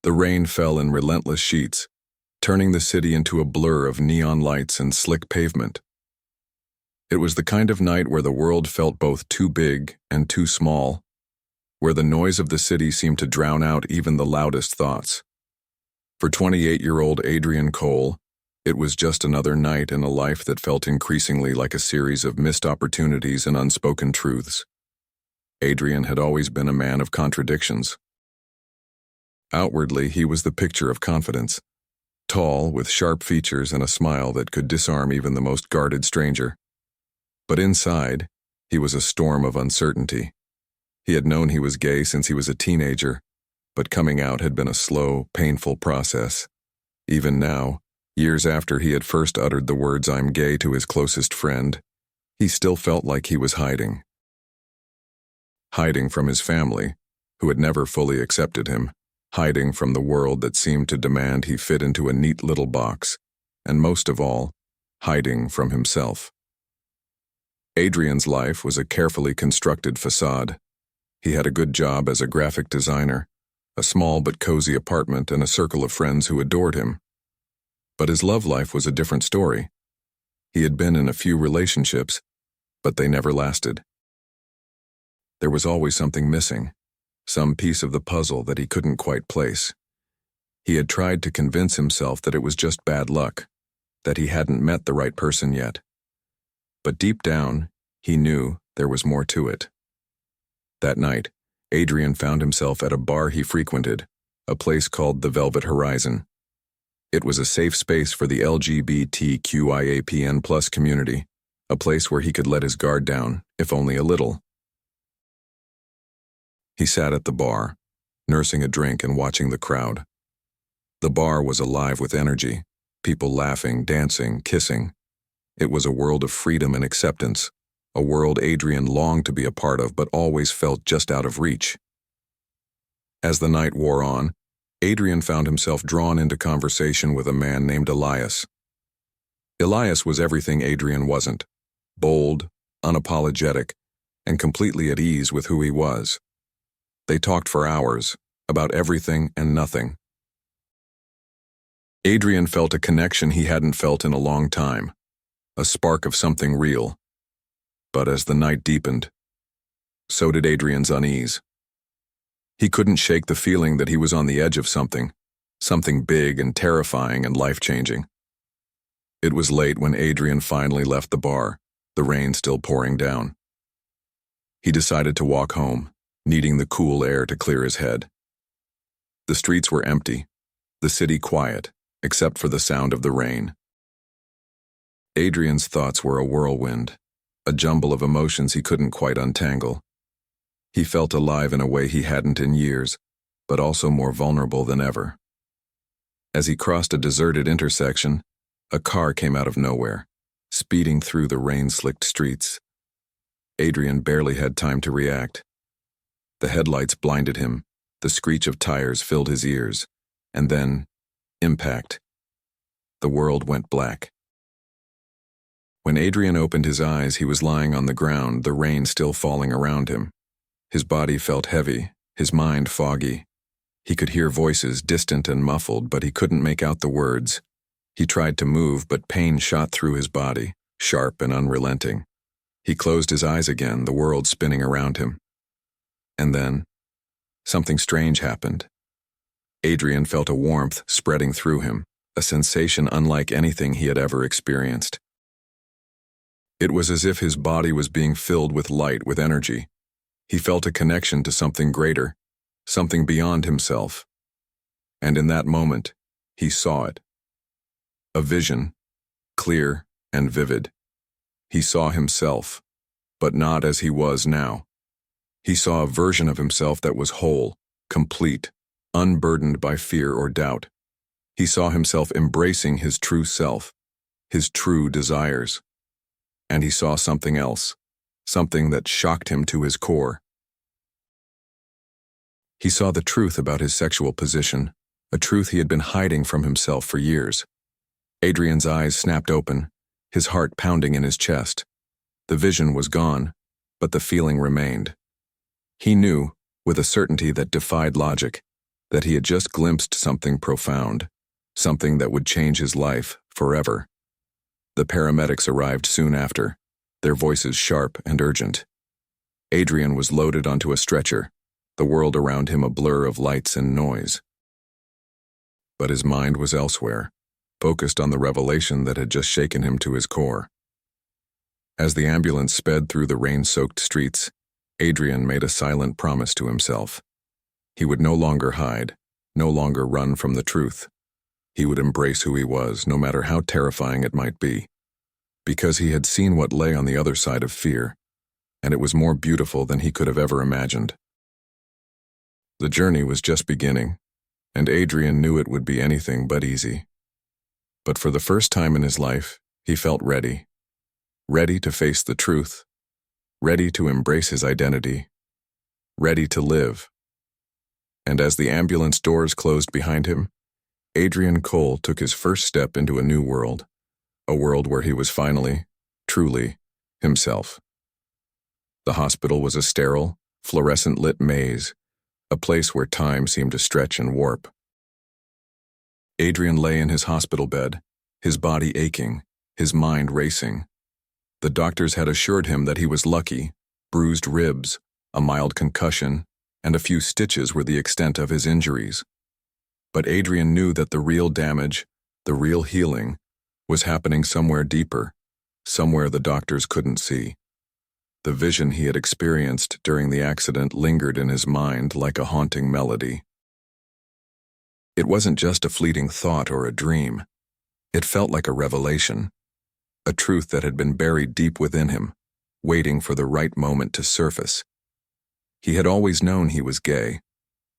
The rain fell in relentless sheets, turning the city into a blur of neon lights and slick pavement. It was the kind of night where the world felt both too big and too small, where the noise of the city seemed to drown out even the loudest thoughts. For 28-year-old Adrian Cole, it was just another night in a life that felt increasingly like a series of missed opportunities and unspoken truths. Adrian had always been a man of contradictions. Outwardly, he was the picture of confidence, tall, with sharp features and a smile that could disarm even the most guarded stranger. But inside, he was a storm of uncertainty. He had known he was gay since he was a teenager, but coming out had been a slow, painful process. Even now, years after he had first uttered the words "I'm gay" to his closest friend, he still felt like he was hiding. Hiding from his family, who had never fully accepted him, hiding from the world that seemed to demand he fit into a neat little box, and most of all, hiding from himself. Adrian's life was a carefully constructed facade. He had a good job as a graphic designer, a small but cozy apartment, and a circle of friends who adored him. But his love life was a different story. He had been in a few relationships, but they never lasted. There was always something missing, some piece of the puzzle that he couldn't quite place. He had tried to convince himself that it was just bad luck, that he hadn't met the right person yet. But deep down, he knew there was more to it. That night, Adrian found himself at a bar he frequented, a place called the Velvet Horizon. It was a safe space for the LGBTQIAPN+ community, a place where he could let his guard down, if only a little. He sat at the bar, nursing a drink and watching the crowd. The bar was alive with energy, people laughing, dancing, kissing. It was a world of freedom and acceptance, a world Adrian longed to be a part of but always felt just out of reach. As the night wore on, Adrian found himself drawn into conversation with a man named Elias. Elias was everything Adrian wasn't: bold, unapologetic, and completely at ease with who he was. They talked for hours, about everything and nothing. Adrian felt a connection he hadn't felt in a long time, a spark of something real. But as the night deepened, so did Adrian's unease. He couldn't shake the feeling that he was on the edge of something big and terrifying and life-changing. It was late when Adrian finally left the bar, the rain still pouring down. He decided to walk home, needing the cool air to clear his head. The streets were empty, the city quiet, except for the sound of the rain. Adrian's thoughts were a whirlwind, a jumble of emotions he couldn't quite untangle. He felt alive in a way he hadn't in years, but also more vulnerable than ever. As he crossed a deserted intersection, a car came out of nowhere, speeding through the rain-slicked streets. Adrian barely had time to react. The headlights blinded him, the screech of tires filled his ears, and then, impact. The world went black. When Adrian opened his eyes, he was lying on the ground, the rain still falling around him. His body felt heavy, his mind foggy. He could hear voices, distant and muffled, but he couldn't make out the words. He tried to move, but pain shot through his body, sharp and unrelenting. He closed his eyes again, the world spinning around him. And then, something strange happened. Adrian felt a warmth spreading through him, a sensation unlike anything he had ever experienced. It was as if his body was being filled with light, with energy. He felt a connection to something greater, something beyond himself. And in that moment, he saw it. A vision, clear and vivid. He saw himself, but not as he was now. He saw a version of himself that was whole, complete, unburdened by fear or doubt. He saw himself embracing his true self, his true desires. And he saw something else, something that shocked him to his core. He saw the truth about his sexual position, a truth he had been hiding from himself for years. Adrian's eyes snapped open, his heart pounding in his chest. The vision was gone, but the feeling remained. He knew, with a certainty that defied logic, that he had just glimpsed something profound, something that would change his life forever. The paramedics arrived soon after, their voices sharp and urgent. Adrian was loaded onto a stretcher, the world around him a blur of lights and noise. But his mind was elsewhere, focused on the revelation that had just shaken him to his core. As the ambulance sped through the rain-soaked streets, Adrian made a silent promise to himself. He would no longer hide, no longer run from the truth. He would embrace who he was, no matter how terrifying it might be. Because he had seen what lay on the other side of fear, and it was more beautiful than he could have ever imagined. The journey was just beginning, and Adrian knew it would be anything but easy. But for the first time in his life, he felt ready. Ready to face the truth. Ready to embrace his identity. Ready to live. And as the ambulance doors closed behind him, Adrian Cole took his first step into a new world, a world where he was finally, truly, himself. The hospital was a sterile, fluorescent-lit maze, a place where time seemed to stretch and warp. Adrian lay in his hospital bed, his body aching, his mind racing. The doctors had assured him that he was lucky. Bruised ribs, a mild concussion, and a few stitches were the extent of his injuries. But Adrian knew that the real damage, the real healing, was happening somewhere deeper, somewhere the doctors couldn't see. The vision he had experienced during the accident lingered in his mind like a haunting melody. It wasn't just a fleeting thought or a dream. It felt like a revelation, a truth that had been buried deep within him, waiting for the right moment to surface. He had always known he was gay,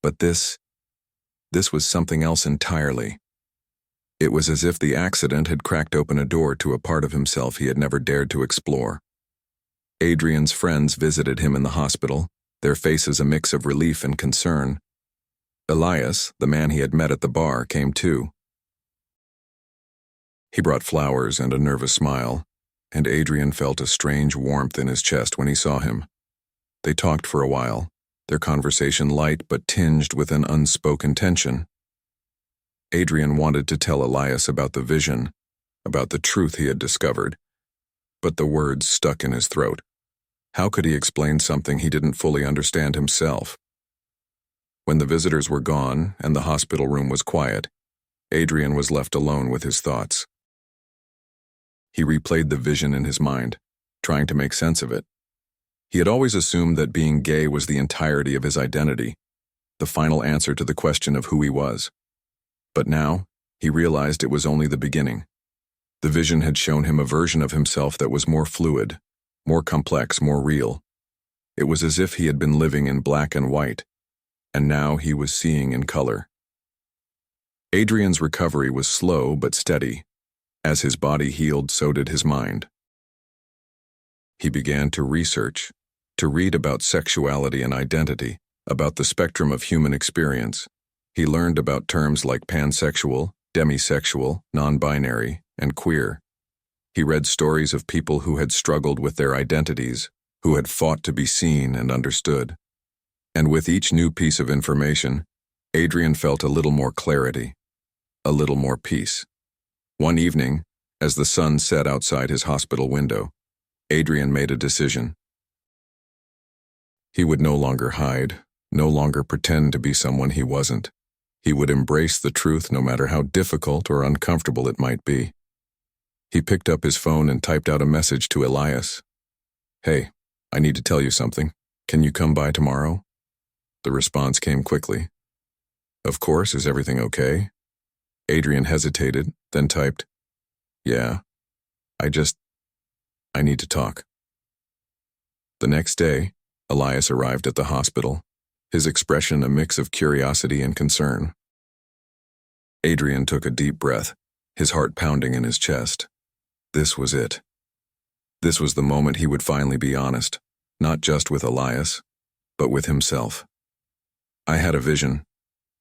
but this was something else entirely. It was as if the accident had cracked open a door to a part of himself he had never dared to explore. Adrian's friends visited him in the hospital, their faces a mix of relief and concern. Elias, the man he had met at the bar, came too. He brought flowers and a nervous smile, and Adrian felt a strange warmth in his chest when he saw him. They talked for a while, their conversation light but tinged with an unspoken tension. Adrian wanted to tell Elias about the vision, about the truth he had discovered, but the words stuck in his throat. How could he explain something he didn't fully understand himself? When the visitors were gone and the hospital room was quiet, Adrian was left alone with his thoughts. He replayed the vision in his mind, trying to make sense of it. He had always assumed that being gay was the entirety of his identity, the final answer to the question of who he was. But now, he realized it was only the beginning. The vision had shown him a version of himself that was more fluid, more complex, more real. It was as if he had been living in black and white, and now he was seeing in color. Adrian's recovery was slow but steady. As his body healed, so did his mind. He began to research, to read about sexuality and identity, about the spectrum of human experience. He learned about terms like pansexual, demisexual, non-binary, and queer. He read stories of people who had struggled with their identities, who had fought to be seen and understood. And with each new piece of information, Adrian felt a little more clarity, a little more peace. One evening, as the sun set outside his hospital window, Adrian made a decision. He would no longer hide, no longer pretend to be someone he wasn't. He would embrace the truth no matter how difficult or uncomfortable it might be. He picked up his phone and typed out a message to Elias. "Hey, I need to tell you something. Can you come by tomorrow?" The response came quickly. "Of course, is everything okay?" Adrian hesitated, then typed, "Yeah, I need to talk." The next day, Elias arrived at the hospital, his expression a mix of curiosity and concern. Adrian took a deep breath, his heart pounding in his chest. This was it. This was the moment he would finally be honest, not just with Elias, but with himself. "I had a vision,"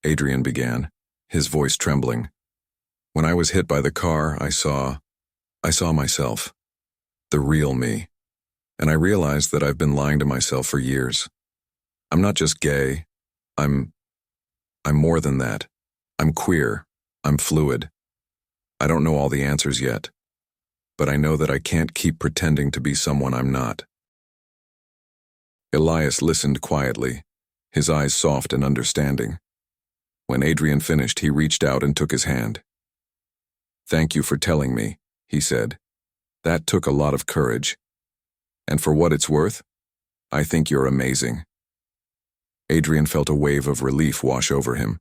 Adrian began, his voice trembling. "When I was hit by the car, I saw myself, the real me, and I realized that I've been lying to myself for years. I'm not just gay, I'm I'm more than that. I'm queer. I'm fluid. I don't know all the answers yet, but I know that I can't keep pretending to be someone I'm not." Elias listened quietly, his eyes soft and understanding. When Adrian finished, he reached out and took his hand. "Thank you for telling me," he said. "That took a lot of courage. And for what it's worth, I think you're amazing." Adrian felt a wave of relief wash over him.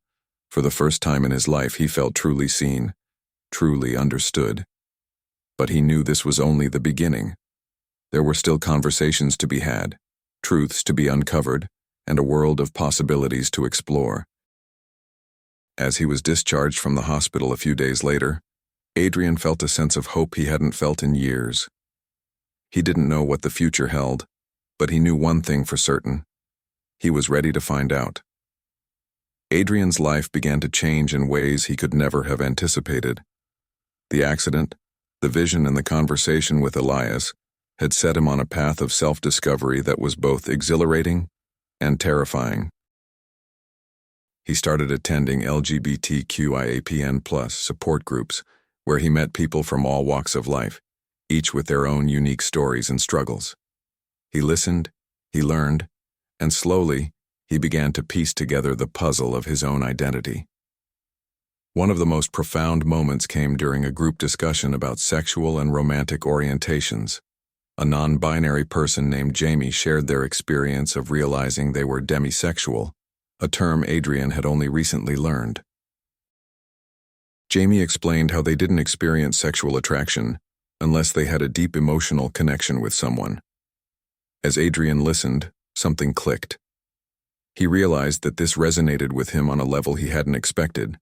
For the first time in his life, he felt truly seen, truly understood. But he knew this was only the beginning. There were still conversations to be had, truths to be uncovered, and a world of possibilities to explore. As he was discharged from the hospital a few days later, Adrian felt a sense of hope he hadn't felt in years. He didn't know what the future held, but he knew one thing for certain. He was ready to find out. Adrian's life began to change in ways he could never have anticipated. The accident, the vision, and the conversation with Elias had set him on a path of self-discovery that was both exhilarating and terrifying. He started attending LGBTQIAPN+ support groups, where he met people from all walks of life, each with their own unique stories and struggles. He listened, he learned, and slowly, he began to piece together the puzzle of his own identity. One of the most profound moments came during a group discussion about sexual and romantic orientations. A non-binary person named Jamie shared their experience of realizing they were demisexual, a term Adrian had only recently learned. Jamie explained how they didn't experience sexual attraction unless they had a deep emotional connection with someone. As Adrian listened, something clicked. He realized that this resonated with him on a level he hadn't expected.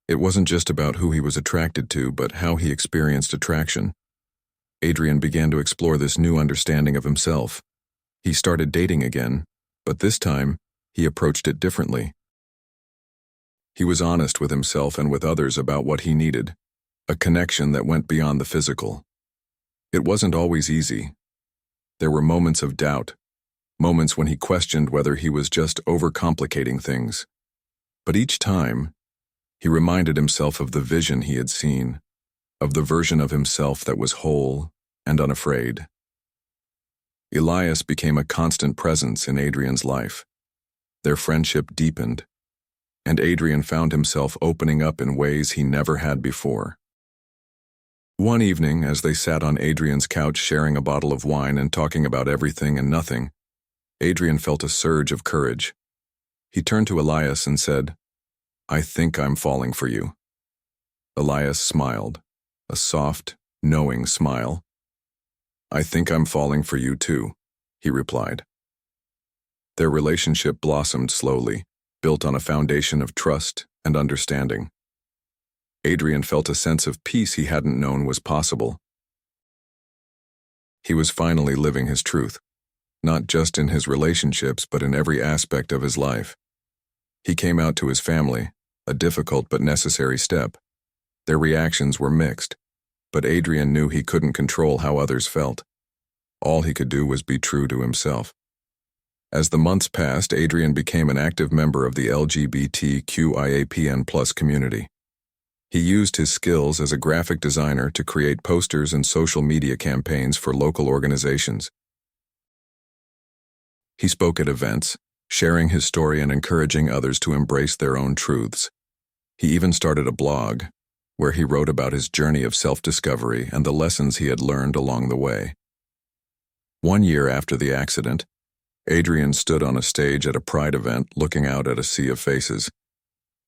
It wasn't just about who he was attracted to, but how he experienced attraction. Adrian began to explore this new understanding of himself. He started dating again, but this time, he approached it differently. He was honest with himself and with others about what he needed, a connection that went beyond the physical. It wasn't always easy. There were moments of doubt, moments when he questioned whether he was just overcomplicating things. But each time, he reminded himself of the vision he had seen, of the version of himself that was whole and unafraid. Elias became a constant presence in Adrian's life. Their friendship deepened, and Adrian found himself opening up in ways he never had before. One evening, as they sat on Adrian's couch sharing a bottle of wine and talking about everything and nothing, Adrian felt a surge of courage. He turned to Elias and said, "I think I'm falling for you." Elias smiled, a soft, knowing smile. "I think I'm falling for you too," he replied. Their relationship blossomed slowly, built on a foundation of trust and understanding. Adrian felt a sense of peace he hadn't known was possible. He was finally living his truth, not just in his relationships but in every aspect of his life. He came out to his family, a difficult but necessary step. Their reactions were mixed, but Adrian knew he couldn't control how others felt. All he could do was be true to himself. As the months passed, Adrian became an active member of the LGBTQIAPN+ community. He used his skills as a graphic designer to create posters and social media campaigns for local organizations. He spoke at events, sharing his story and encouraging others to embrace their own truths. He even started a blog, where he wrote about his journey of self-discovery and the lessons he had learned along the way. 1 year after the accident, Adrian stood on a stage at a Pride event looking out at a sea of faces.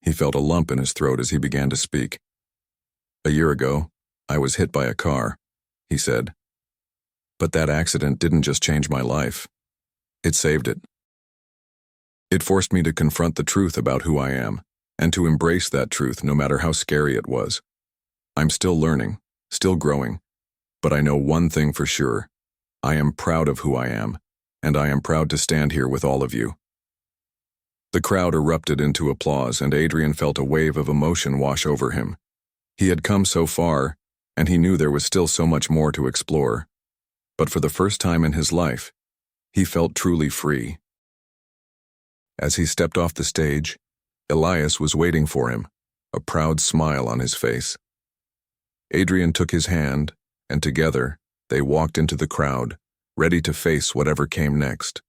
He felt a lump in his throat as he began to speak. "A year ago, I was hit by a car," he said. "But that accident didn't just change my life. It saved it. It forced me to confront the truth about who I am, and to embrace that truth no matter how scary it was. I'm still learning, still growing, but I know one thing for sure. I am proud of who I am, and I am proud to stand here with all of you." The crowd erupted into applause, and Adrian felt a wave of emotion wash over him. He had come so far, and he knew there was still so much more to explore. But for the first time in his life, he felt truly free. As he stepped off the stage, Elias was waiting for him, a proud smile on his face. Adrian took his hand, and together, they walked into the crowd, ready to face whatever came next.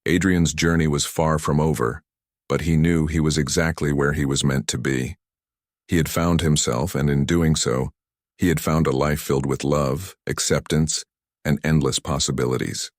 Adrian's journey was far from over, but he knew he was exactly where he was meant to be. He had found himself, and in doing so, he had found a life filled with love, acceptance, and endless possibilities.